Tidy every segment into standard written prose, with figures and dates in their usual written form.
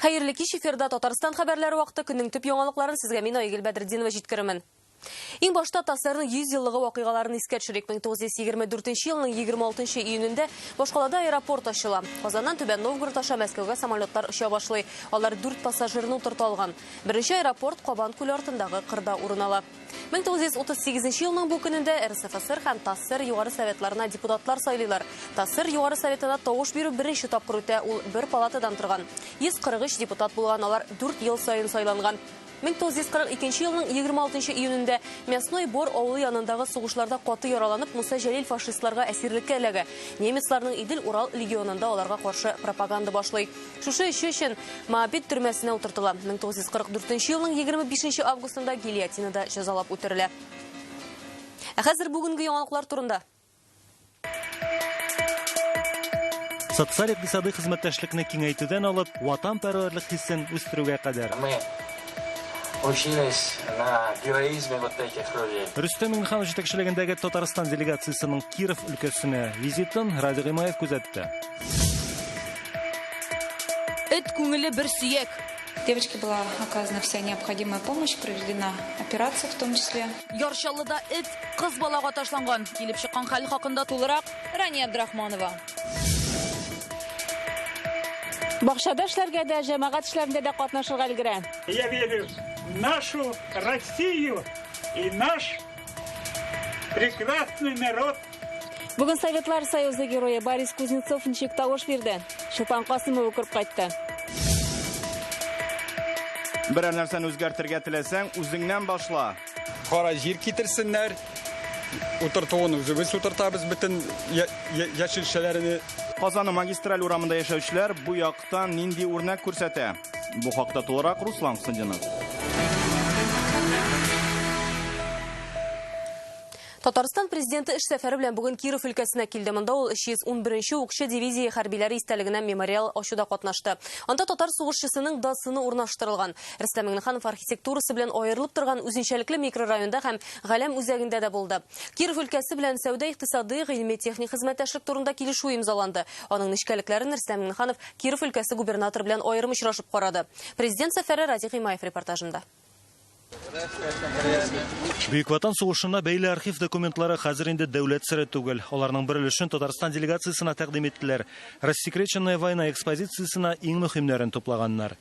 Хәерле кич, эфирда Татарстан хәбәрләре вакыты, көннең төп яңалыкларын сезгә мин Айгөл Бәдретдинова җиткеремен. Иң башта ТАССРның 100 еллыгы вакыйгаларын искә төшерик. 1924 елның 26 июнендә Башкалада аэропорт ачыла. Казаннан Түбән Новгород аша Мәскәүгә самолетлар оча башлый. Алар 4 пассажирны утырта алган. Беренче аэропорт Кабан күле артындагы кырда урын ала. 1938 елның бу көнендә РСФСР һәм ТАССР югары советларына депутатлар сайлыйлар. ТАССР югары советына тавыш бирү беренче тапкыр үтә, ул бер палатадан торган. 143 депутат булган, алар 4 ел саен сайланган. 1942 елның 26 июнендә Мясной Бор авылы янындагы сугышларда каты яраланып, Муса Җәлил фашистларга әсирлеккә эләгә. Немецларның Идел Урал легионында аларга каршы пропаганда башлый. Шушы эше өчен Моабит төрмәсенә утыртыла. 1944 елның 25 августында гильотинада җәзалап үтерелә. Хәзер бүгенге яңалыклар турында. Социаль-икътисади хезмәттәшлекне киңәйтүдән алып, ватанпәрвәрлек хиссен үстерүгә кадәр. Учились на героизме вот этих людей. Рөстәм Миңнеханов җитәкчелегендәге Татарстан делегациясының Киров өлкәсенә визитын Радий Гыймаев күзәтте. Эт күңеле бер сөяк. Девочке была оказана вся необходимая помощь, проведена операция в том числе. Яршаллыда эт кыз балага ташланган. Килеп чыккан хәл хакында тулырак Рания Абдрахманова. Бакчада эшләргә дә, җәмәгать эшләрендә дә катнашырга өлгерә. Я верю в нашу Россию и наш прекрасный народ. Бүген Советлар Союзы герое Борис Кузнецов ничек тавыш бирде? Шулпан Касымова күреп кайтты. Бер нәрсәне үзгәртергә теләсәң, үзеңнән башла. Кара җир китерсеннәр. Утыртуын үзебез утыртабыз бөтен яшелчәләрне. Казан магистраль урамында яшәүчеләр бу яктан нинди үрнәк күрсәтә? Бу хакта тулырак Руслан Сындинов. Татарстан президенты эш сәфәре белән бүген Киров өлкәсенә килде. Монда ул 311-нче укчы дивизия хәрбиләре истәлегенә мемориал ачуда катнашты. Анда татар сугышчысының дасыны урнаштырылган. Рөстәм Миңнеханов архитектурасы белән аерылып торган үзенчәлекле микрорайонда һәм Галәм үзәгендә дә булды. Киров өлкәсе белән сәүдә-икътисади, гыйльми-техник хезмәттәшлек турында килешү имзаланды. Аның нечкәлекләрен Рөстәм Миңнеханов Киров өлкәсе губернаторы белән аерым очрашып карады. Президент сәфәре Радий Гыймаев репортажында. Бөек Ватан сугышына бәйле архив документлары хәзер инде дәүләт сере түгел. Аларның бер өлешен Татарстан делегациясына тәкъдим иттеләр. Рассекреченная война экспозициясына иң мөһимнәрен туплаганнар.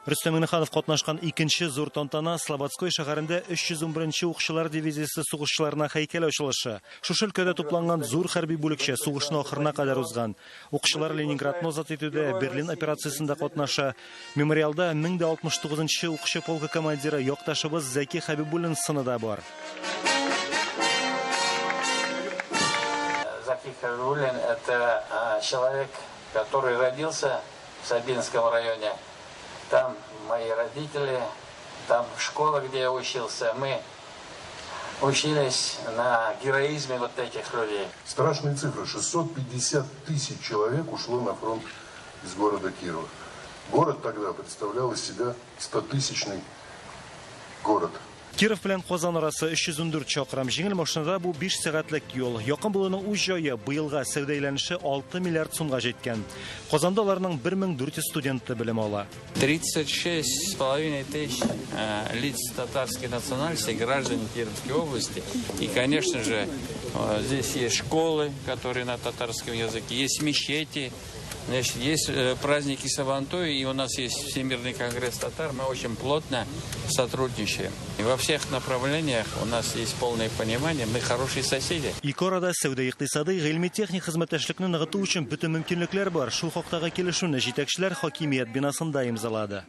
Рөстәм Миңнеханов катнашкан икенче зур тантана Слободской шәһәрендә 311-нче укчылар дивизиясе сугышчыларына һәйкәл ачылышы. Шушы өлкәдә тупланган зур хәрби бүлекчә сугышның ахырына кадәр узган. Укчылар Ленинградны азат итүдә, Берлин операциясында катнаша. Мемориалда 1069-нчы укчы полкы командиры якташыбыз Зәки Хәбибуллин сыны да бар. Заки Хабибуллин – это человек, который родился в Сабинском районе. Там мои родители, там школа, где я учился, мы учились на героизме вот этих людей. Страшные цифры. 650 тысяч человек ушло на фронт из города Кирова. Город тогда представлял из себя 100-тысячный город. Киров белән Казан арасы 314 чакрым. Җиңел машинада бу 5 сәгатьлек юл. Якын булуның үз җае быелга сәүдә әйләнеше 6 миллиард сумга җиткән. Казанда аларның 1400 студенты белем ала. 36,5 тысяч лиц татарской национальности, граждане Кировской области. И, конечно же, здесь есть школы, которые на татарском языке, есть мечети. Значит, есть праздники Сабантуй, и у нас есть Всемирный конгресс татар. Мы очень плотно сотрудничаем. И во всех направлениях у нас есть полное понимание, мы хорошие соседи. Ике арада сәүдә-икътисади, гыйльми-техник хезмәттәшлекне ныгыту өчен бөтен мөмкинлекләр бар. Шул хакта килешүне җитәкчеләр хакимият бинасында имзалады.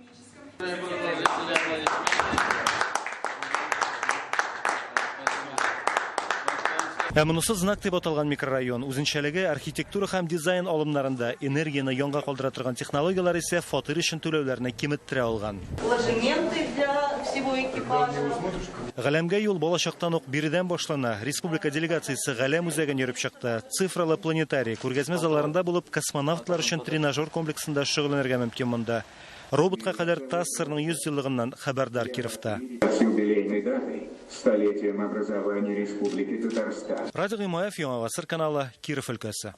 Монысы знак дип аталган микрорайон. Үзенчәлеге архитектура һәм дизайн алымнарында энергияны янга калдыра торган технологиялар исә фатир өчен түләүләрне киметтерә алган. Галәмгә юл балачактан ук биредән башлана. Республика делегациясе Галәм үзәген йөреп чыкты. Цифралы планетарий күргәзмә залларында булып, космонавтлар өчен тренажер комплексында шөгыльләнергә мөмкин монда. Роботка кадәр ТАССРның 100 еллыгыннан хәбәрдар Кировта. столетием образования Республики Татарстан. Радио ГМФ Яңа Гасыр каналы, Киров өлкәсе.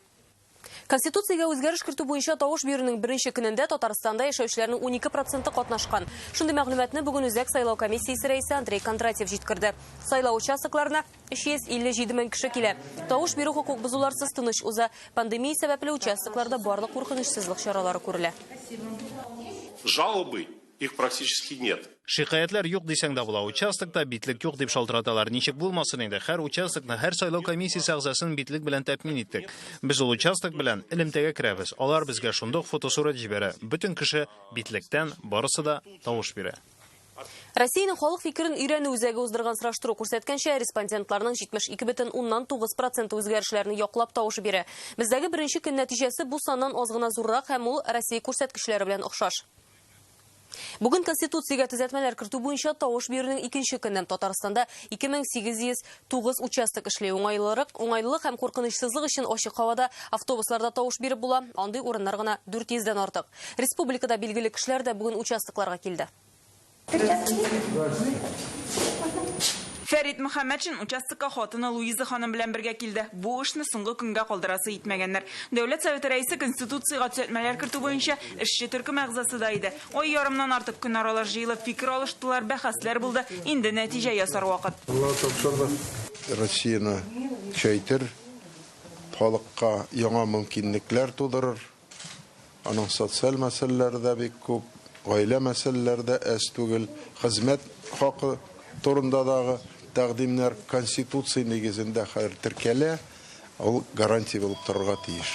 Конституциягә үзгәреш кертү буенча тавыш бирүнең беренче көнендә Татарстанда яшәүчеләрнең 12% катнашкан. Шундый мәгълүматны бүген Үзәк сайлау комиссиясе рәисе Андрей Кондратьев җиткерде. Сайлау участокларына 357 мең кеше килә. Тавыш бирү хокук бозуларсыз тыныч уза. Пандемия сәбәпле участокларда барлык куркынычсызлык чаралары күрелә. Жалобы их практически нет. Шикаятлар юк дисәң дә була, участокта битлек юк дип шалтыраталар. Ничек булмасын инде, һәр участокны, һәр сайлау комиссиясе әгъзасын битлек белән тәэмин иттек. Без ул участок белән элемтәгә керәбез. Алар безгә шундый фотосурат җибәрә. Бөтен кеше битлектән барысы да тавыш бирә. Россиянең халык фикерен өйрәнү үзәге уздырган сораштыру күрсәткәнчә, респондентларның 72,9% үзгәрешләрне яклап тавыш бирә. Бездәге беренче көн нәтиҗәсе бу саннан аз гына зуррак һәм ул Россия күрсәткечләре белән охшаш. Бүген Конституциягә төзәтмәләр кертү буенча тавыш бирүнең икенче көннән Татарстанда 2809 участок эшли. Уңайлылык һәм куркынычсызлык өчен ачык һавада автобусларда тавыш биреп була. Андый урыннар гына 400-дән артык. Республикада билгеле кешеләр дә бүген участокларга килде. Фәрит Мөхәммәтшин участокка хатыны Луиза ханым белән бергә килде. Бу эшне соңгы көнгә калдырасы итмәгәннәр. Дәүләт советы рәисе Конституциягә төзәтмәләр кертү буенча эшче төркем әгъзасы да иде. Ай ярымнан артык көн аралар җыелып фикер алыштылар, бәхәсләр булды. Инде нәтиҗә ясар вакыт. Россияны көйтер, халыкка яңа мөмкинлекләр тудырыр. Аның социаль мәсьәләләрдә бик күп, гаилә мәсьәләләрдә әз түгел, хезмәт хакы турында дагы тәкъдимнәр Конституция нигезендә хәзер теркәлә, ул гарантия булып торырга тиеш.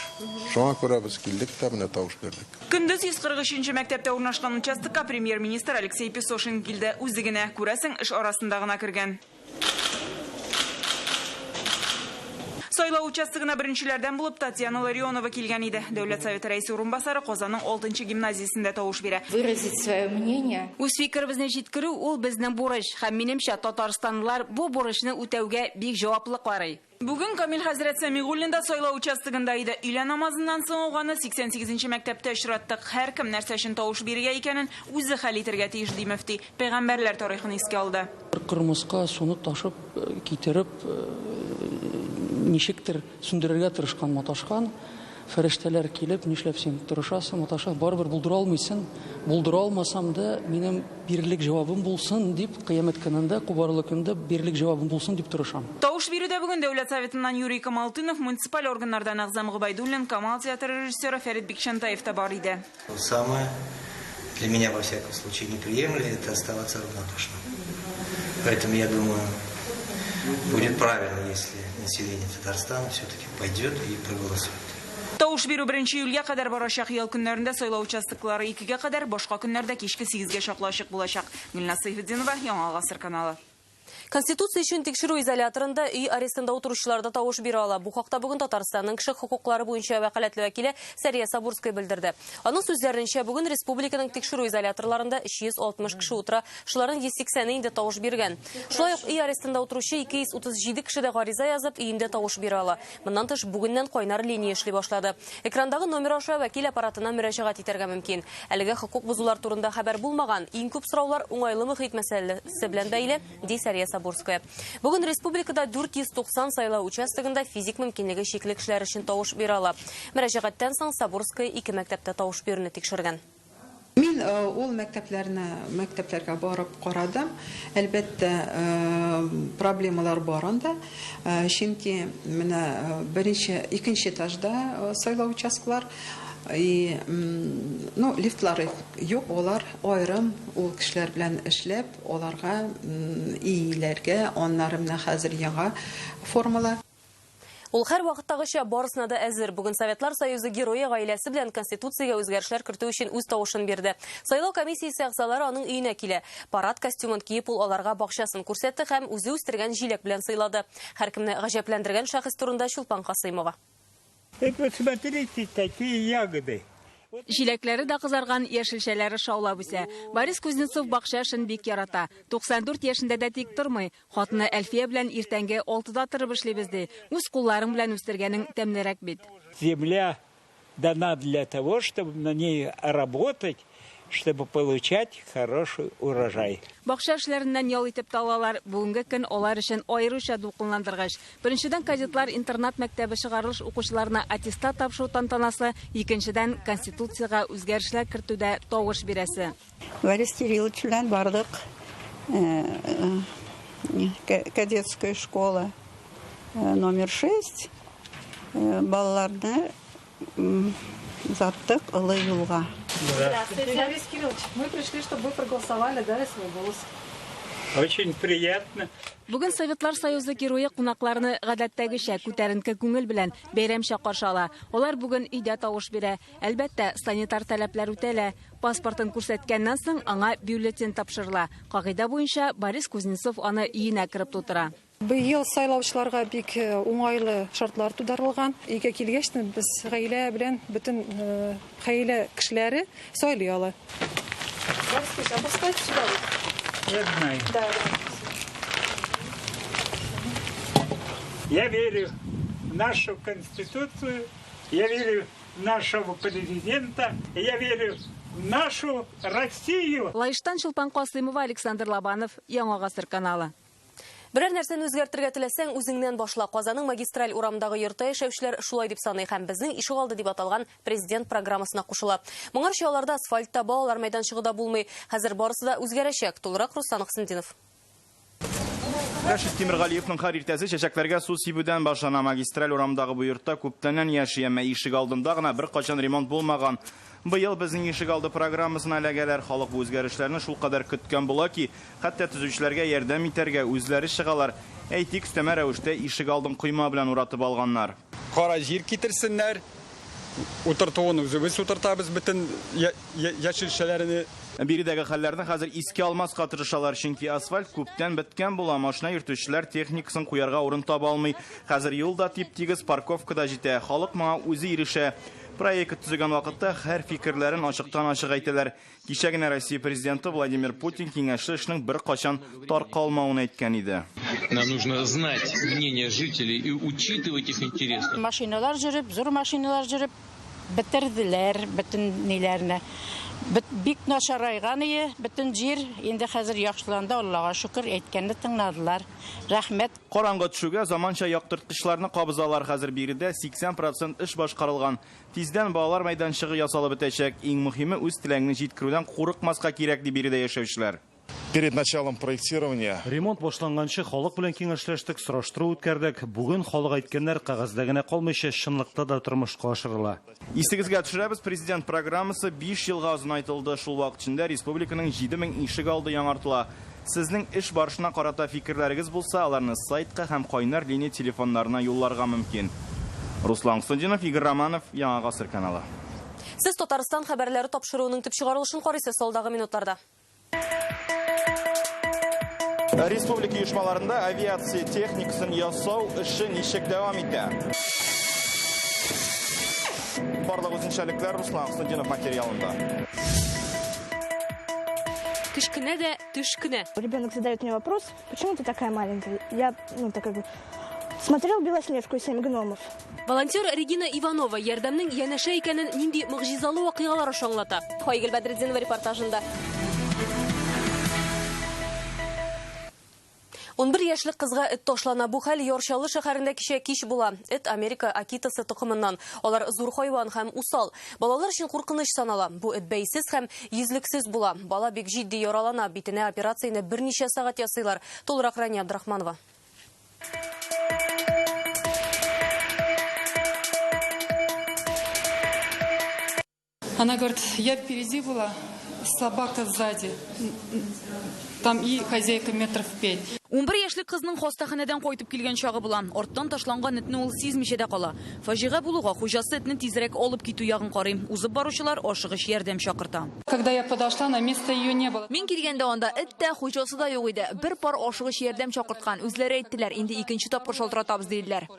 Шуңа күрә без килдек тә менә тавыш бирдек. Көндез 143-нче мәктәптә урнашкан участокка премьер-министр Алексей Песошин килде. Үзе генә күрәсең эш арасында гына кергән. Сайлау участогына беренчеләрдән булып Татьяна Ларионова килгән иде. Дәүләт советы рәисе урынбасары Казанның 6-нчы гимназиясендә тавыш бирә. Выразить свое мнение. Үз фикеребезне җиткерү ул безнең бурыч. Һәм минемчә Татарстанлылар бу бурычны үтәүгә бик җаваплы карый. Бүген Камил хәзрәт Сәмигуллин да сайлау участогында иде. Өйлә намазыннан соң уганы 88-нче мәктәптә очраттык. Һәркем нәрсә өчен тавыш бирергә икәнен үзе хәл итәргә тиеш ди мөфти. Пәйгамбәрләр тарихын искә алды. Кырмыска суны ташып, китереп, ничектер сүндерергә тырышкан маташкан, фәрештәләр килеп, нишләп син тырышасың, маташа, барыбер булдыра алмыйсың. Булдыра алмасам да, минем бирерлек җавабым булсын дип, кыямәт көнендә, кубарлык көндә бирерлек җавабым булсын дип тырышам. Тавыш бирүдә бүген Дәүләт советыннан Юрий Камалтынов, муниципаль органнардан Агзам Губайдуллин, Камал театры режиссеры Фәрит Бикшантаев та бар иде. Самое для меня, во всяком случае, неприемлемо — это оставаться равнодушным. Поэтому я думаю, будет правильно, если население Татарстана все-таки пойдет и проголосует. Тавыш бирү 1 июльгә кадәр барачак. Ел көннәрендә сайлау участоклары 2-гә кадәр, башка көннәрдә кичке 8-гә чаклы ачык булачак. Гөлназ Сайфетдинова, Яңа Гасыр каналы. Конституция өчен тикшерү изоляторында үй арестында утыручыларда тавыш бирә ала. Бу хакта бүген Татарстанның кеше хокуклары буенча вәкаләтле вәкиле Сәрия Сабурская белдерде. Аның сүзләренчә, бүген республиканың тикшерү изоляторларында 360 кеше утыра, шуларның 180-е инде тавыш биргән. Шулай ук үй арестында утыручы 237 кеше дә гариза язып, өендә тавыш бирә ала. Моннан тыш бүгеннән кайнар линия эшли башлады. Экрандагы номер аша вәкил аппаратына мөрәҗәгать итәргә мөмкин. Әлегә хокук бозулар турында хәбәр булмаган, иң күп сораулар уңайлы мөхит мәсьәләсе белән бәйле, ди Сәрия Сабурская. Бүген республикада 490 сайлау участогында физик мөмкинлеге чикле кешеләр өчен тавыш бирә ала. Мөрәҗәгатьтән соң Сабурская 2 мәктәптә тавыш бирүне тикшергән. Мин ул мәктәпләргә барып карадым. Әлбәттә, проблемалар бар анда. Чөнки менә икенче этажда сайлау участкалар лифтлары юк, олар айрым ул кешеләр белән эшләп, аларга иеләргә, аннары менә хәзер яңа формала. Ул һәр вакыттагыча барысына да әзер. Бүген Советлар Союзы герое гаиләсе белән Конституциягә үзгәрешләр кертү өчен үз тавышын бирде. Сайлау комиссиясе әгъзалары аның өенә килә. Парад костюмын киеп ул аларга бакчасын күрсәтте һәм үзе үстергән җиләк белән сыйлады. Һәркемне гаҗәпләндергән шәхес турында Чулпан Касыймова. Посмотрите, такие ягоды. Җиләкләре дә кызарган, яшелчәләре шаулап үсә. Борис Кузнецов бакча эшен бик ярата. 94 яшендә дә тик тормый. Хатыны Әлфия белән иртәнге 6-да торып эшлибез ди. Үз кулларың белән үстергәнең тәмлерәк бит. Земля дана для того, чтобы на ней работать, чтобы получать хороший урожай. Бакча эшләреннән ял итеп талалар. Бүгенге көн алар өчен аеруча дулкынландыргыч. Беренчедән кадетлар интернат мәктәбе чыгарылыш укучыларына аттестат тапшыру тантанасы, икенчедән конституциягә үзгәрешләр кертүдә тавыш бирәсе. Борис Кириллович белән бардык. Кадетская школа номер 6. Балаларны заттык Олы юлга. Здравствуйте, Борис Кириллович. Мы пришли, чтобы вы проголосовали, дали свой голос. Очень приятно. Бүген Советлар Союзы герое кунакларны гадәттәгечә күтәренке күңел белән бәйрәмчә каршы ала. Алар бүген өйдә тавыш бирә. Әлбәттә, санитар таләпләр үтәлә. Паспортын күрсәткәннән соң аңа бюллетень тапшырыла. Кагыйдә буенча Борис Кузнецов аны өенә кереп тутыра. Быел сайлаучыларга бик уңайлы шартлар тудырылган. Өйгә килгәч, без гаилә белән бөтен гаилә кешеләре сайлый ала. Я знаю. Я верю в нашу Конституцию, я верю в нашего президента, я верю в нашу Россию. Лайыштан Шулпан Касымова, Александр Лобанов, Яңа Гасыр каналы. Берәр нәрсәне үзгәртергә теләсәң, үзеңнән башла. Казанның магистраль урамдагы йортта яшәүчеләр шулай дип саный һәм безнең ишегалды дип аталган президент программасына кушыла. Моңарчы аларда асфальтта балалар мәйданчыгы булмый. Хәзер барысы да үзгәрәчәк. Тулырак Руслан Хсендинов. Рәшит Тимергалиевның һәр иртәсе чәчәкләргә су сибүдән башлана. Магистраль урамдагы бу йортта күптәннән яши, әмма ишек алдында гына бер качан ремонт булмаган. Быел безнең ишек алды программасына эләгәләр. Халык бу үзгәрешләрне шул кадәр көткән була ки, хәтта төзүчеләргә ярдәм итәргә үзләре чыгалар. Әйтик, өстәмә рәвештә ишек алдын койма белән уратып алганнар. Кара җир китерсеннәр. Утыртуын үзебез утыртабыз бөтен яшелчәләрне. Биредәге хәлләрне хәзер искә алмаска тырышалар, чөнки асфальт күптән беткән була. Машина йөртүчеләр техникасын куярга урын таба алмый. Хәзер юлда тип-тигез парковкада җитә. Халык моңа үзе ирешә. Проект төзегән вакытта һәр фикерләрен ачыктан-ачык әйтәләр. Кичә генә Россия президенты Владимир Путин киңәшле эшнең бер качан таркалмавын әйткән иде. Нам нужно знать мнение жителей и учитывать их интересы. Машиналар жүреп, зур машиналар жүреп, бетерделәр бөтен ниләрне. Бик начарайган ие, бөтен җир инде хәзер яхшыланды, Аллага шөкер, әйткәнне тыңладылар. Рәхмәт. Караңгы төшүгә заманча яктырткычларны кабызалар. Хәзер биредә 80% эш башкарылган. Тиздән балалар мәйданчыгы ясалып бетәчәк. Иң мөһиме үз теләгеңне җиткерүдән курыкмаска кирәк дип биредә яшәүчеләр. Перед началом проектирования ремонт башланганчы халык белән киңәшләштек, сораштыру үткәрдек. Бүген халык әйткәннәр кагазда гына калмыйча, чынлыкта да тормышка ашырыла. Истегезгә төшерәбез, президент программасы 5 елга озынайтылды. Шул вакыт içində республиканың 7000 ишек алды яңартыла. Сезнең эш барышына карата фикерләрегез булса, аларны сайтка һәм кайнар линия телефоннарына юлларга мөмкин. Руслан Хсендинов, Игорь Романов, Яңа Гасыр каналы. Сез Татарстан хәбәрләре тапшыруының төп чыгарылышын карыйсыз алдагы минутларда. Республика оешмаларында авиация техникасын ясау эше ничек дәвам итә? Барлык үзенчәлекләр Руслан Хсендинов материалында. Кечкенә дә төшкенә. Ребенок задает мне вопрос, почему ты такая маленькая? Я, смотрел Белоснежку и 7 гномов. Волонтер Регина Иванова ярдәмнең янәшә икәнен нинди мөгъҗизалы вакыйгалар аша аңлата. Айгөл Бәдретдинова репортажында. 11 яшьлек кызга эт ташлана. Бу хәл Ярчалы шәһәрендә кичә кич була. Эт Америка акитасы тукымыннан. Алар зур хайван һәм усал. Балалар өчен куркыныч санала. Бу эт бәйсез һәм йөзлексез була. Бала бик җитди яралана. Битенә операцияны берничә сәгать ясыйлар. Толырак Рания Абдрахманова. Она говорит, я впереди была, собака сзади. Там и хозяйка метров 5. 11 яшьлек кызның хастаханәдән кайтып килгән чагы була. Арттан ташланган этне ул сизмичә дә кала. Фаҗига булуга хуҗасы этне тизрәк алып китү ягын карый. Узып баручылар ашыгыч ярдәм чакырта. Когда я подошла, на место ее не было. Мин килгәндә анда эт тә, хуҗасы да юк иде. Бер пар ашыгыч ярдәм чакырткан. Үзләре әйттеләр, инде икенче тапкыр шалтыратабыз диделәр.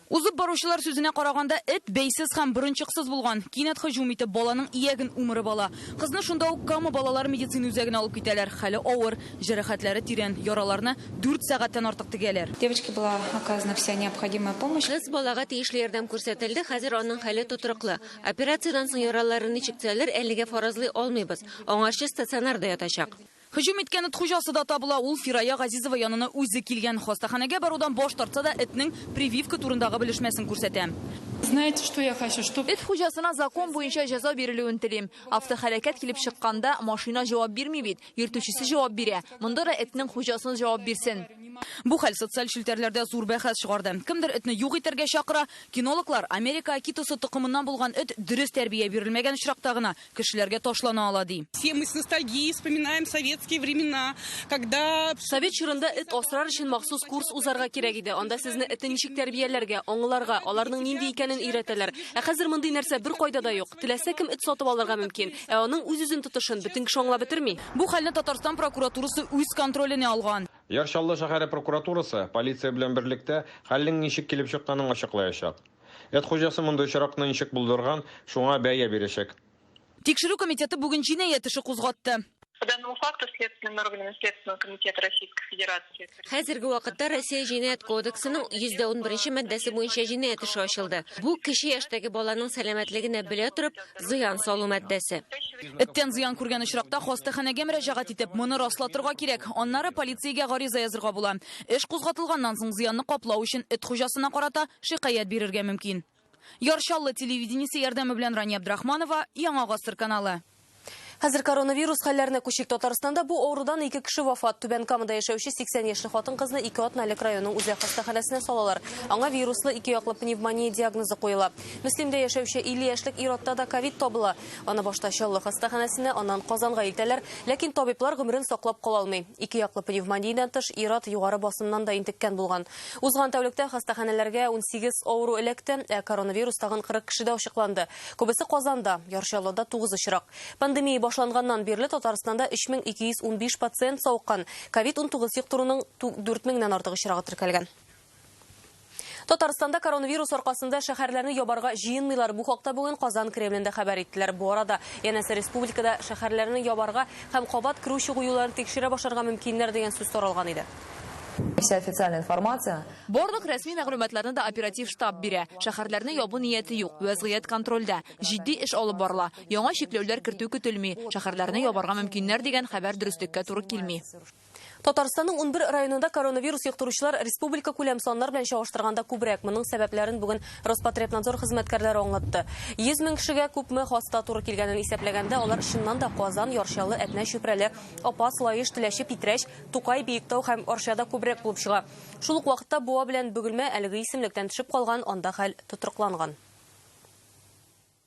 Узып баручылар сүзенә караганда, эт бәйсез һәм беренчексез булган. Кинәт һөҗүм итеп баланың иягын умырып ала. Кызны шунда ук Кама балалар медицина үзәгенә алып китәләр. Хәле авыр, җәрәхәтләре тирән, яраларны 4 сәгатьтән артык тегәләр. Девочке была оказана вся необходимая помощь. Кыз балага тиешле ярдәм күрсәтелде, хәзер аның хәле тотрыклы. Операциядән соң яраларын ничектәләр, әлегә фаразлый алмыйбыз. Аңарчы стационарда ятачак. Һөҗүм иткән эт хуҗасы да табыла. Ул Фирая Газизова янына үзе килгән. Хастаханәгә барудан баш тартса да, этнең прививка турындагы белешмәсен күрсәтә. Знаете, что я хочу? Чтобы Эт хуҗасына закон буенча җәза бирелүен телим. Автохәрәкәт килеп чыкканда машина җавап бирми бит, йөртүчесе җавап бирә. Монда да этнең хуҗасын җавап бирсен. Бу хәл социаль челтәрләрдә зур бәхәс чыгарды. Кемдер этне юк итәргә чакыра. Кинологлар Америка акитосы тукымыннан булган эт дөрес тәрбия бирелмәгән очракта гына кешеләргә ташлана ала ди. Все мы с ностальгией вспоминаем советские времена, когда Совет чорында эт асрар өчен махсус курс узарга кирәк иде. Анда сезне этне ничек тәрбияләргә, аңларга, аларның нинди икәнен өйрәтәләр. Ә хәзер мондый нәрсә бер кайда да юк. Теләсә кем эт сатып алырга мөмкин. Ә аның үз-үзен тотышын бөтен кеше аңлап бетерми. Бу хәлне Татарстан прокуратурасы үз контроленә алган. Яршаллы шәһәре прокуратурасы полиция белән берлектә хәлнең ничек килеп чыкканын ачыклаячак. Эт хуҗасы мондай очракны ничек булдырган, шуңа бәя бирәчәк. Тикшерү комитеты бүген җинаять эше кузгатты. По данному факту следственными органами Следственного комитета Российской Федерации. Хәзерге вакытта Россия җинаять кодексының 111 маддәсе буенча җинаять эше ачылды. Бу кеше яшьтәге баланың сәламәтлегенә белә торып зыян салу маддәсе. Эттән зыян күргән очракта хастаханәгә мөрәҗәгать итеп, моны раслатырга кирәк. Аннары полициягә гариза язырга була. Эш кузгатылганнан соң зыянны каплау өчен эт хуҗасына карата шикаят бирергә мөмкин. Яршаллы телевидениесе ярдәме белән Рания Абдрахманова, Яңа гасыр каналы. Хәзер коронавирус хәлләренә күчик. Татарстанда бу авырудан 2 кеше вафат. Түбән Камада яшәүче 80 яшьлек хатын-кызны 2 Атналык районының үзәк хастаханәсенә салалар. Аңа вируслы 2 яклы пневмония диагнозы куела. Мөслимдә яшәүче 50 яшьлек иротта да ковид табыла. Аны башта Чаллы хастаханәсенә, аннан Казанга илтәләр, ләкин табиблар гомерен саклап кала алмый. 2 яклы пневмониядән тыш ирот югары басымнан да интеккән булган. Узган тәүлектә хастаханәләргә 18 авыру эләкте, коронавирус тагын 40 кешедә ачыкланды. Күбесе Казанда, Яршаллыда 9 очрак. Пандемия башланганнан бирле Татарстанда 3215 пациент сауыккан. Ковид-19 секторының 4000-нән артык очрагы теркәлгән. Татарстанда коронавирус аркасында шәһәрләрне ябарга җыенмыйлар. Бу хакта бүген Казан Кремлендә хәбәр иттеләр. Бу арада янәсе республикада шәһәрләрне ябарга һәм кабат кирүче юлларын тикшерә башларга мөмкиннәр дигән сүз таралган иде. Вся официальная информация. Барлык рәсми мәгълүматларны да оператив штаб бирә. Шәһәрләрне ябу нияте юк. Вәзгыять контрольдә. Җитди эш алып барыла. Яңа чикләүләр кертү көтелми. Шәһәрләрне ябарга мөмкиннәр дигән хәбәр дөреслеккә туры килми. Татарстанның 11 районында коронавирус йоктыручылар республика күләм саннар белән чагыштырганда күбрәк. Моның сәбәпләрен бүген Роспотребнадзор хезмәткәрләре аңлатты. 100 мең кешегә күпме хаста туры килгәнен исәпләгәндә, алар чыннан да Казан, Яршаллы, Әтнә, Чүпрәле, Апас, Лаеш, Теләче, Питрәч, Тукай, Биектау һәм Арчада күбрәк булып чыга. Шул ук вакытта Буа белән Бөгелмә әлеге исемлектән төшеп калган, анда хәл тотрыкланган.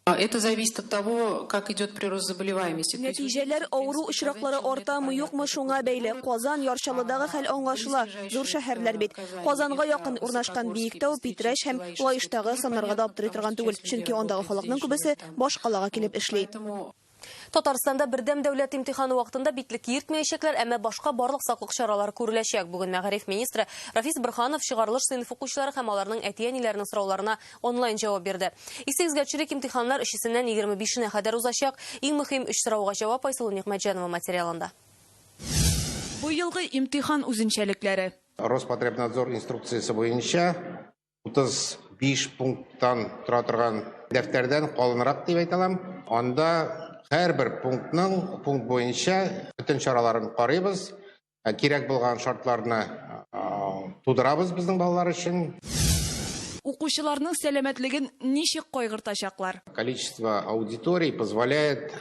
Это зависит от того, как идет прирост заболеваемости. Нәтиҗәләр авыру очраклары артамы юкмы шуңа бәйле. Казан, Яршаллыдагы хәл аңлашыла. Зур шәһәрләр бит. Казанга якын урнашкан Биектау, Питрәч һәм Лаештагы саннарга да аптырый торган түгел. Чөнки андагы халыкның күбесе башкалага килеп эшли. Татарстанда бердәм дәүләт имтиханы вакытында битлек йөртмәячәкләр, әмма башка барлык саклык чаралары күреләчәк. Бүген Мәгариф министры Рафис Борханов чыгарылыш сыйныф укучылары һәм аларның әти-әниләренең сорауларына онлайн җавап бирде. Исегезгәчелек имтиханнар 3-ннән 25-нә кадәр узачак. Иң мөһим 3 сорауга җавап Айсылу Нигъмәтҗанова материалында. Бу елгы имтихан үзенчәлекләре. Роспотребнадзор инструкциясе буенча 35 пункттан тора торган дәфтәрдән калынрак дип әйтәләм. Анда һәрбер пункт буенча бөтен чараларын карыйбыз. Кирәк булган шартларны тудырабыз безнең балалар өчен. Укучыларның сәламәтлеген ничек кайгыртачаклар? Количество аудиторий позволяет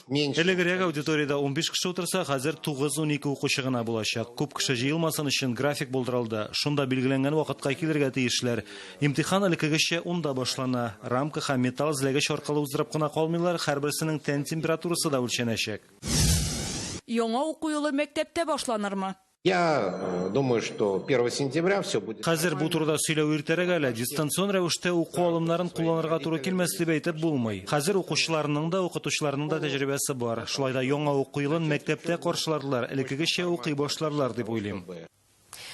меньше. Элегрәк аудиторияда 15 кеше утырса, хәзер 9-12 укучы гына булачак. Күп кеше җыелмасын өчен график булдырылды. Шунда билгеләнгән вакытка килергә тиешләр. Имтихан элеккегечә 10-да башлана. Рамка һәм металл зләгәч аркылы уздырып кына калмыйлар, һәрберсенең тән температурасы да үлчәнәчәк. Яңа уку елы мәктәптә башланырмы? Я думаю, что 1 сентября все будет. Хәзер бу турыда сөйләү иртәрәк әле. Дистанцион рәвештә уку алымнарын кулланырга туры килмәс дип әйтеп булмый. Хәзер укучыларның да, укытучыларның да тәҗрибәсе бар. Шулай да яңа уку елын мәктәптә каршыларлар, элеккегечә укый башларлар дип уйлыйм.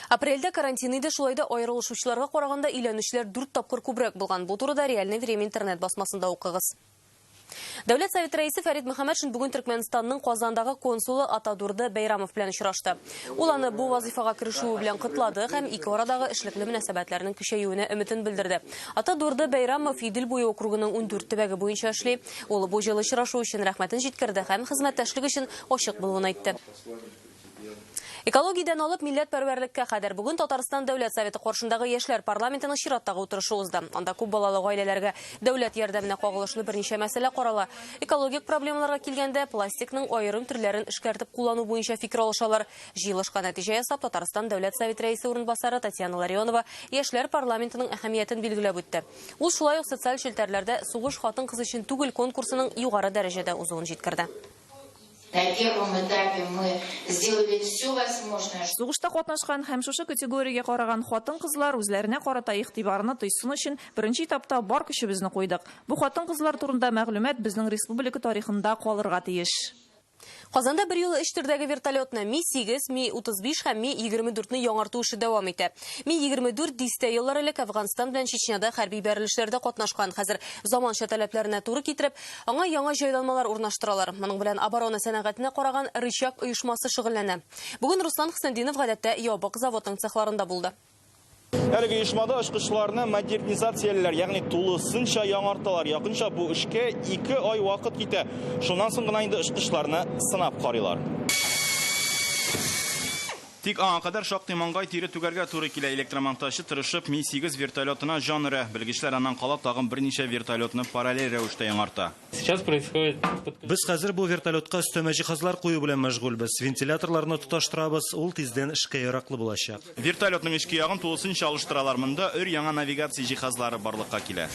Апрельдә карантиниде шулайда айырылышучыларга караганда өйләнүчеләр 4 тапкыр күбрәк булган. Бу турыда Реальное время интернет басмасында укыгыз. Дәүләт Советы рәисе Фәрит Мөхәммәтшин бүген Төркмәнстанның Казандагы консулы Атадурды Бәйрамов белән очрашты. Ул аны бу вазифага керешүе белән котлады һәм ике арадагы эшлекле мөнәсәбәтләрнең көчәюенә өметен белдерде. Атадурды Бәйрамов Идел буе округының 14 төбәге буенча эшли. Ул бу җылы очрашу өчен рәхмәтен җиткерде һәм хезмәттәшлек өчен ачык булуын әйтте. Экологиядән алып милләтпәрвәрлеккә кадәр бүген Татарстан Дәүләт Советы каршындагы яшьләр парламентының чираттагы утырышы узды. Анда күп балалы гаиләләргә дәүләт ярдәменә кагылышлы берничә мәсьәлә карала. Экологик проблемаларга килгәндә пластикның аерым төрләрен эшкәртеп куллану буенча фикер алышалар. Җыелышка нәтиҗә ясап Татарстан Дәүләт Советы рәисе урынбасары Татьяна Ларионова яшьләр парламентының әһәмиятен билгеләп үтте. Ул шулай ук социаль челтәрләрдә сугыш хатын-кыз өчен түгел конкурсының югары дәрәҗәдә узуын җиткерде. На первом этапе мы сделали все возможное. Сугышта катнашкан һәм шушы категориягә караган хатын-кызлар үзләренә карата игътибарны тойсын өчен беренче этапта бар көчебезне куйдык. Бу хатын-кызлар турында мәгълүмат безнең республика тарихында калырга тиеш. Казанда бер юлы 3 төрдәге вертолетны Ми-8, Ми-35 һәм Ми-24-ны яңарту эше дәвам итә. Ми-24 дистә еллар элек Әфганстан белән Чечняда хәрби бәрелешләрдә катнашкан. Хәзер заманча таләпләренә туры китереп, аңа яңа җайланмалар урнаштыралар. Моның белән оборона сәнәгатенә караган Рычаг оешмасы шөгыльләнә. Бүген Руслан Хәсәндинов гадәттә ябык заводның цехларында булды. Әлеге оешмада очкычларны модернизацияләр, ягъни тулысынча яңарталар. Якынча бу эшкә 2 ай вакыт китә. Шуннан соң гына инде очкычларны сынап карыйлар. Тик аңа кадәр шактый маңгай тире түгәргә туры килә. Электромонтажчы тырышып Ми-8 вертолетына җан өрә. Белгечләр аннан кала тагын берничә вертолетны параллель рәвештә яңарта. Без хәзер бу вертолетка өстәмә җиһазлар кую белән мәшгульбез. Вентиляторларны тоташтырабыз, ул тиздән эшкә яраклы булачак. Вертолетның эшкә ягын тулысынча алыштыралар. Монда өр-яңа навигация җиһазлары барлыкка килә.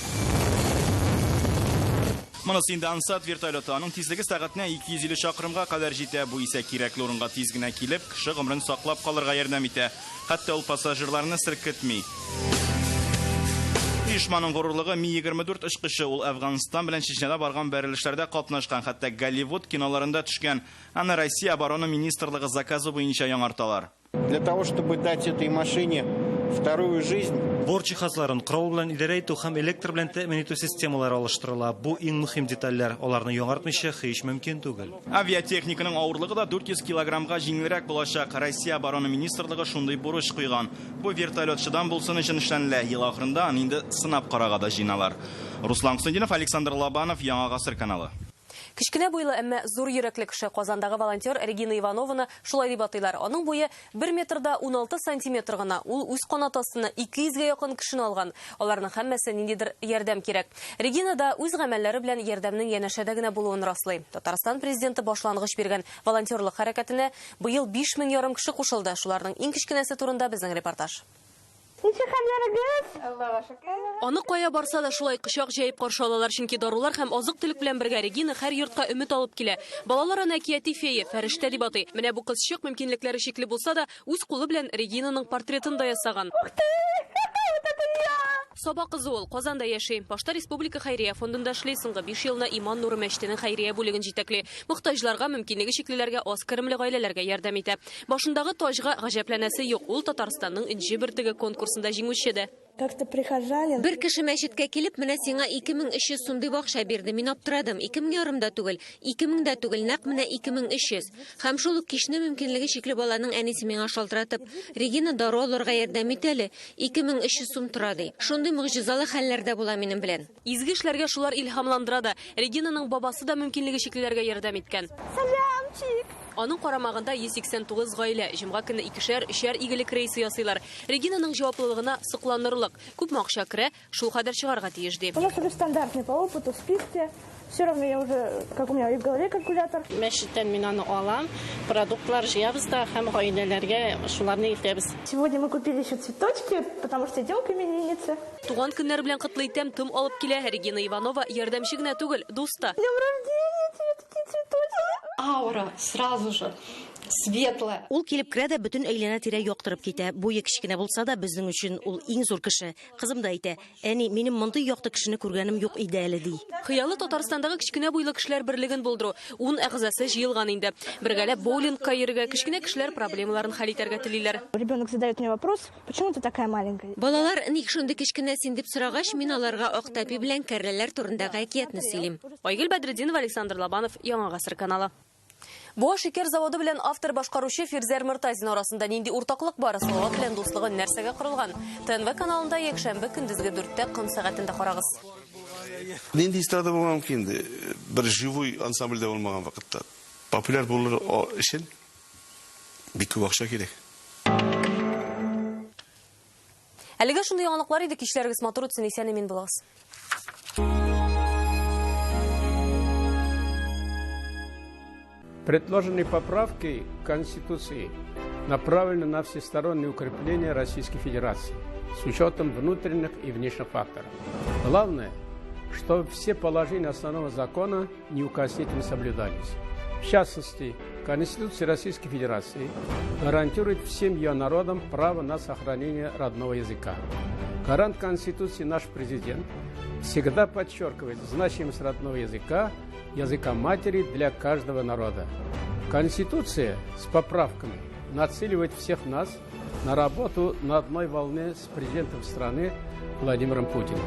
Монысы инде Ансат вертолеты. Аның тизлеге сәгатенә 250 чакрымга кадәр җитә. Бу исә кирәкле урынга тиз генә килеп, кеше гомерен саклап калырга ярдәм итә. Хәтта ул пассажирларны сиркетми. Оешманың горурлыгы Ми-24 очкычы. Ул Әфганстан белән Чечняда барган бәрелешләрдә катнашкан, хәтта Голливуд киноларында төшкән. Аны Россия оборона министрлыгы заказы буенча яңарталар. Для того, чтобы дать этой машине вторую жизнь. Бор җиһазларын корал белән идарә итү һәм электр белән тәэмин итү системалары алыштырыла. Бу иң мөһим детальләр. Аларны яңартмыйча һич мөмкин түгел. Авиатехниканың авырлыгы да 400 килограммга җиңелрәк булачак. Россия оборона министрлыгы шундый бурыч куйган. Бу вертолетчыдан булсын өчен эшләнелә. Ел ахырында аны инде сынап карага да җыйналар. Руслан Хәсәндинов, Александр Лобанов, Яңа гасыр каналы. Кичкенә буйлы, әмма зур йөрәкле кеше Казандагы волонтер Регина Иванованы шулай дип атыйлар. Аның буе 1 метрда 16 сантиметр гына. Ул үз канат астына 200-гә якын кешене алган. Аларның һәммәсе ниндидер ярдәм кирәк. Регина да үз гамәлләре белән ярдәмнең янәшәдә генә булуын раслый. Татарстан президенты башлангыч биргән волонтерлык хәрәкәтенә быел 5500 кеше кушылды. Шуларның иң кичкенәсе турында безнең репортаж. Аны кая барса да шулай кычак җәеп каршы алалар, чөнки дарулар һәм азык-төлек белән бергә Регина һәр йортка өмет алып килә. Балалар аны әкияти фея, фәрештә дип атый. Менә бу кызчык мөмкинлекләре шикле булса да, үз кулы белән Регинаның портретын да ясаган. Саба кызы ул, Казанда яши. Башта Республика Хәйрия фондында эшли, соңгы 5 елны Иман нуры мәчетенең Хәйрия бүлеген җитәкли. Мохтаҗларга, мөмкинлеге чиклеләргә, аз керемле гаиләләргә ярдәм итә. Башындагы таҗга гаҗәпләнәсе юк. Ул Татарстанның инҗе бертеге конкурсында җиңүче. Бер кеше мәчеткә килеп, менә сиңа 2300 сум дип акча бирде. Мин аптырадым. 2000 ярым да түгел, 2000 дә түгел, нәкъ менә 2300. Һәм шул ук кичне мөмкинлеге чикле баланың әнисе миңа шалтыратып, Регина дару алырга ярдәм ит әле, 2300 сум тора ди. Шундый мөгъҗизалы хәлләрдә була минем белән. Изге эшләргә шулар илһамландыра да. Регинаның бабасы да мөмкинлеге чиклеләргә ярдәм иткән. Аның карамагында 189 гаилә. Җомга көне 2-3 игелек рейсы ясыйлар. Регинаның җаваплылыгына сокланырлык. Күп акча керә, шул кадәр чыгарга тиеш ди. У нас уже стандартный по опыту, списке. Все равно я уже, как у меня и в голове калькулятор. Мәчеттән мин аны алам, продуктлар җыябыз да һәм гаиләләргә шуларны илтәбез. Сегодня мы купили еще цветочки, потому что девушка именинница. Туган көннәр белән котлы итәм, тым алып килә. Регина Иванова ярдәмче генә түгел, дуста. Днем рождения, тебе такие цветочки. Аура сразу же Светлая. Ул килеп керә дә бөтен әйләнә-тирә яктырып китә. Буе кечкенә булса да безнең өчен ул иң зур кеше. Кызым да әйтә: "Әни, минем мондый якты кешене күргәнем юк иде әле", ди. Хыялы Татарстандагы кичкенә буйлы кешеләр берлеген булдыру. 10 әгъзасы җыелган инде. Бергәләп боулингка йөрергә, кичкенә кешеләр проблемаларын хәл итәргә телиләр. Ребенок задает мне вопрос: "Почему ты такая маленькая?" Балалар ник шундый кечкенә син дип сорагач, мин аларга Актапи белән кәрләләр турындагы әкиятне сөйлим. Айгөл Бәдретдинова, Александр Лобанов, Яңа гасыр каналы. Буа шикәр заводы белән автор башкаручы Фирзәр Мортазин арасында нинди уртаклык бар, Салават белән дуслыгы нәрсәгә корылган? ТНВ каналында якшәмбе көндезге 4-тә көн сәгатендә карагыз. Нинди эстрада булган инде, бер живой ансамбльдә булмаган вакытта. Популяр булыр өчен бик күп акча кирәк. Әлегә шундый яңалыклар иде, кичләрегез матур үтсен, исән мин булыгыз. Предложенные поправки к Конституции направлены на всестороннее укрепление Российской Федерации с учетом внутренних и внешних факторов. Главное, чтобы все положения основного закона неукоснительно соблюдались. В частности, Конституция Российской Федерации гарантирует всем ее народам право на сохранение родного языка. Гарант Конституции наш президент всегда подчеркивает значимость родного языка, языка матери для каждого народа. Конституция с поправками нацеливает всех нас на работу на одной волне с президентом страны Владимиром Путиным,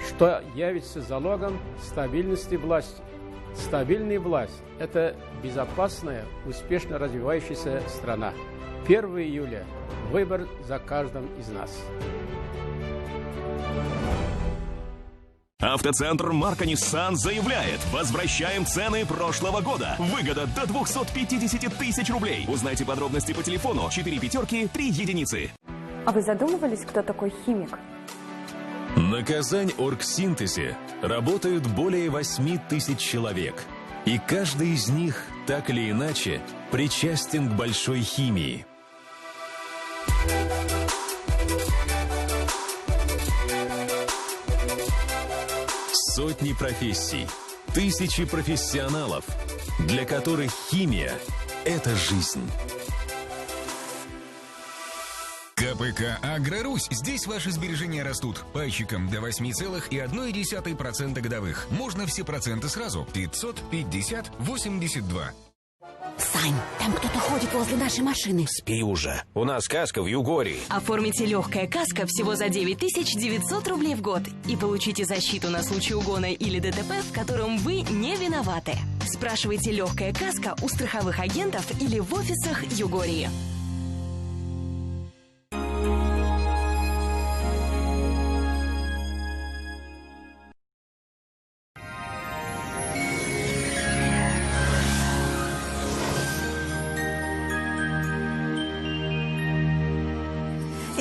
что явится залогом стабильности власти. Стабильная власть – это безопасная, успешно развивающаяся страна. 1 июля – выбор за каждым из нас. Автоцентр марка Nissan заявляет: возвращаем цены прошлого года. Выгода до 250 тысяч рублей. Узнайте подробности по телефону 4 пятерки 3 единицы. А вы задумывались, кто такой химик? На Казань Оргсинтезе работают более 8 тысяч человек. И каждый из них, так или иначе, причастен к большой химии. Сотни профессий, тысячи профессионалов, для которых химия – это жизнь. КПК «Агрорусь». Здесь ваши сбережения растут пайщиком до 8,1% годовых. Можно все проценты сразу. 550-82. Сань, там кто-то ходит возле нашей машины. Спи уже. У нас каска в Югории. Оформите легкая каска всего за 9900 рублей в год и получите защиту на случай угона или ДТП, в котором вы не виноваты. Спрашивайте легкая каска у страховых агентов или в офисах Югории.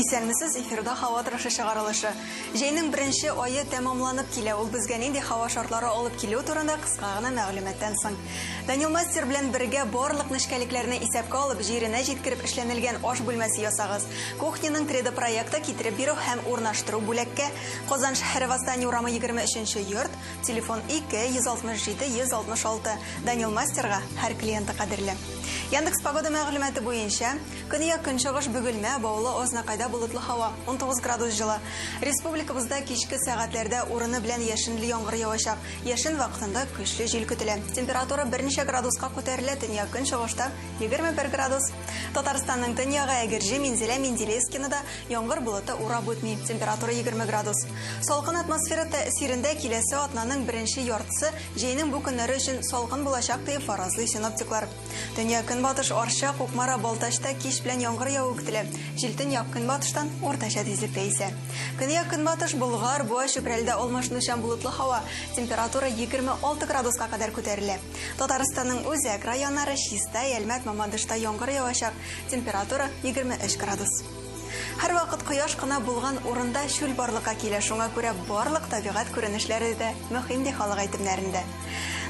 Исәнмесез, эфирда һава торышы чыгарылышы. Җәйнең беренче ае тәмамланып килә. Ул безгә нинди һава шартлары алып килү турында кыска гына мәгълүматтан соң. Данил Мастер белән бергә барлык нечкәлекләрне исәпкә алып, җиренә җиткереп эшләнелгән аш бүлмәсе ясагыз. Кухняның 3D проекты китереп бирү һәм урнаштыру бүләккә. Казан шәһәре Восстание урамы 23-нче йорт, телефон 2-167-166. Данил Мастерга һәр клиенты кадерле. Яндекс погода мәгълүматы буенча, көньяк-көнчыгыш бөгелмә, баулы Азнакайда булытлы һава, 19 градус җылы. Республикабызда кичке сәгатьләрдә урыны белән яшенле яңгыр явачак. Яшен вакытында көчле җил көтелә. Температура берничә градуска күтәрелә, төньяк-көнчыгышта 21 градус. Татарстанның төньягы Әгерҗе, Минзелә, Менделеевскида яңгыр болыты урап үтми. Температура 20 градус. Салкын атмосфера тәэсирендә киләсе атнаның беренче яртысы җәйнең бу көннәре өчен салкын булачак дип фаразлый синоптиклар. Төньяк-көнбатыш Арча, Кукмара, Балтачта кич белән яңгыр яву көтелә. Җил төньяк-көнбатыштан уртача тизлектә исә. Көньяк-көнбатыш Болгар, Буа, Чүпрәлдә алмашынучан булытлы һава. Температура 26 градуска кадәр күтәрелә. Татарстанның үзәк районнары Чиста, Әлмәт, Мамадышта яңгыр явачак. Температура 23 градус. Һәр вакыт кояш кына булган урында шүл барлыкка килә. Шуңа күрә барлык табигать күренешләре дә мөһим ди халык әйтемнәрендә.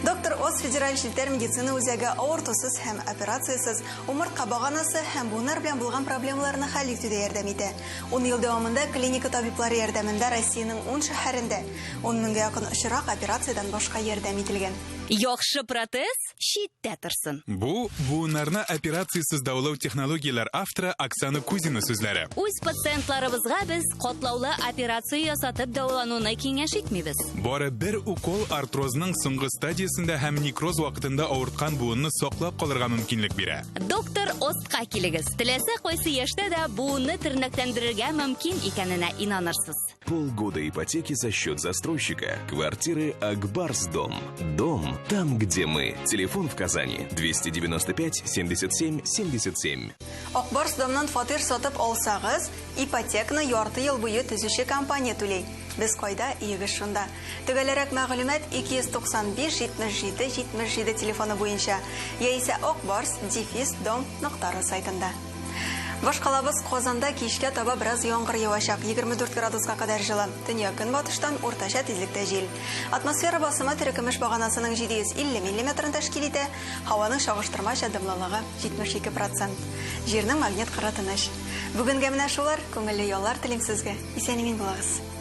Доктор Оз федераль шилтәр медицина үзәге авыртусыз һәм операциясыз умыртка баганасы һәм буыннар белән булган проблемаларны хәл итүдә ярдәм итә. 10 ел дәвамында клиника табиблары ярдәмендә Россиянең 10 шәһәрендә 10 меңгә якын очрак операциядән башка ярдәм ителгән. Яхшы протез? Читтә торсын. Бу буыннарны операциясыз дәвалау технологиялар авторы Оксана Кузина сүзләре. Үз пациентларыбызга без катлаулы операция ясатып дәвалануны киңәш итмибез. Бары бер укол артрозның соңгы стадиясында һәм некроз вакытында авырткан буынны саклап калырга мөмкинлек бирә. Доктор Остка килегез. Теләсә кайсы яшьтә дә буынны тернәкләндерергә мөмкин икәненә инанырсыз. Полгода ипотеки за счет застройщика. Квартиры Акбарс дом. Дом там, где мы. Телефон в Казани 295 77 77. Акбарс домнан фатир сатып алсагыз, ипотеканы ярты ел буе төзүче компания түләй. Без кайда иегез шунда. Төгәлрәк мәгълүмат 295 77 77 телефоны буенча яисә akbars-dom.ru сайтында. Башкалабыз Казанда кичкә таба бераз яңгыр явачак, 24 градуска кадәр җылы. Төньяк-көнбатыштан уртача тизлектә җил. Атмосфера басымы терекемеш баганасының 750 мм тәшкил итә, һаваның чагыштырмача дымлылыгы 72%. Җирнең магнит кыры тыныч. Бүгенгә менә шулар, күңелле яллар телим сезгә. Исән-имин булыгыз.